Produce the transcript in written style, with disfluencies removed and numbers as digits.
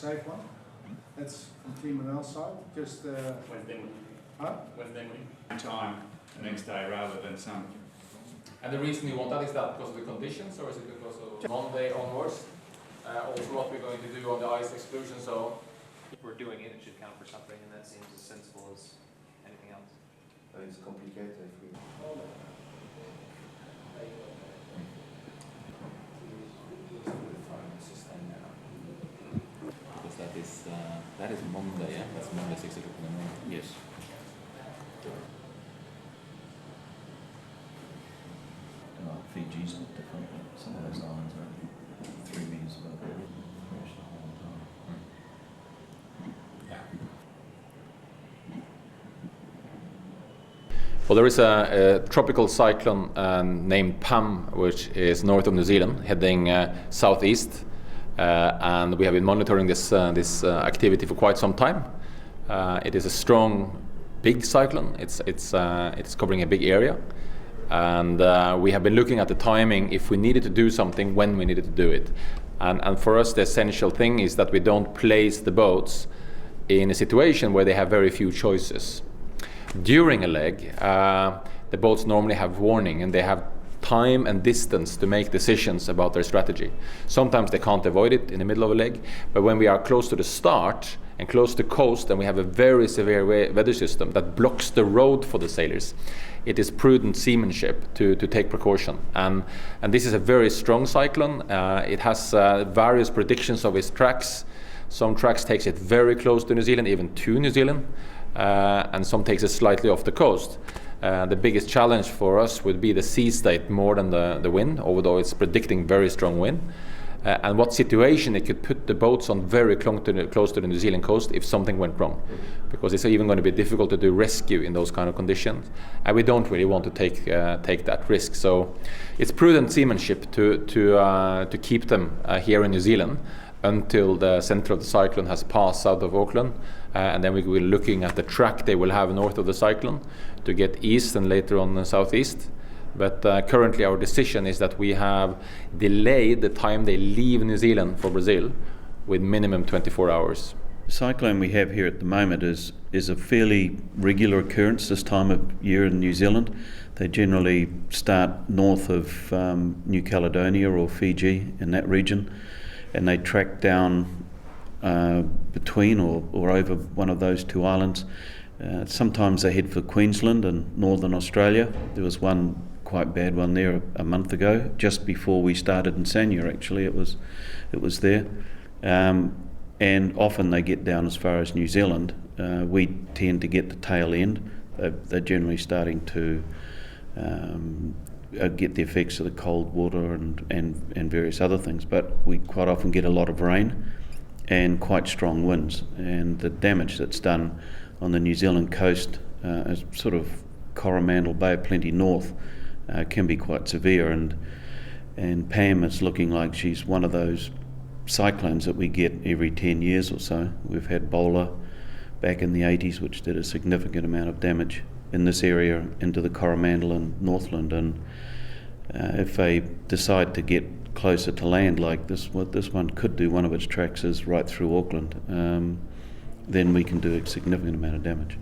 safe one. That's from Team Manel's side. Just Wednesday morning. huh? Wednesday morning. Time the next day rather than some. And the reason you want that, is that because of the conditions, or is it because of Monday onwards? Also what we're going to do on the ice exclusion zone. If we're doing it, it should count for something, and that seems as sensible as anything else. It's complicated if we... Because that is Monday, yeah? That's Monday 6 o'clock in the morning. Yes. Fiji's not different, but some of those islands are 3 meters above the fresh the whole time. Well, there is a tropical cyclone named Pam, which is north of New Zealand, heading southeast, and we have been monitoring this activity for quite some time. It is a strong, big cyclone. It's covering a big area, and we have been looking at the timing if we needed to do something, when we needed to do it. And for us, the essential thing is that we don't place the boats in a situation where they have very few choices. During a leg, the boats normally have warning, and they have time and distance to make decisions about their strategy. Sometimes they can't avoid it in the middle of a leg, but when we are close to the start and close to coast, and we have a very severe weather system that blocks the road for the sailors, it is prudent seamanship to take precaution. And this is a very strong cyclone. It has various predictions of its tracks. Some tracks takes it very close to New Zealand, even to New Zealand, and some takes it slightly off the coast. The biggest challenge for us would be the sea state more than the wind, although it's predicting very strong wind. And what situation it could put the boats on very close to the New Zealand coast if something went wrong, because it's even going to be difficult to do rescue in those kind of conditions, and we don't really want to take that risk. So it's prudent seamanship to keep them here in New Zealand until the center of the cyclone has passed south of Auckland, and then we will be looking at the track they will have north of the cyclone to get east and later on southeast. But currently our decision is that we have delayed the time they leave New Zealand for Brazil with minimum 24 hours. The cyclone we have here at the moment is a fairly regular occurrence this time of year in New Zealand. They generally start north of New Caledonia or Fiji, in that region, and they track down between or over one of those two islands. Sometimes they head for Queensland and Northern Australia. There was one quite bad one there a month ago, just before we started in Sanya. Actually, it was there, and often they get down as far as New Zealand. We tend to get the tail end. They're generally starting to get the effects of the cold water and various other things, but we quite often get a lot of rain and quite strong winds, and the damage that's done on the New Zealand coast, sort of Coromandel Bay of Plenty north, can be quite severe, and Pam is looking like she's one of those cyclones that we get every 10 years or so. We've had Bowler back in the 80s, which did a significant amount of damage in this area into the Coromandel and Northland, and if they decide to get closer to land like this, what this one could do, one of its tracks is right through Auckland, then we can do a significant amount of damage.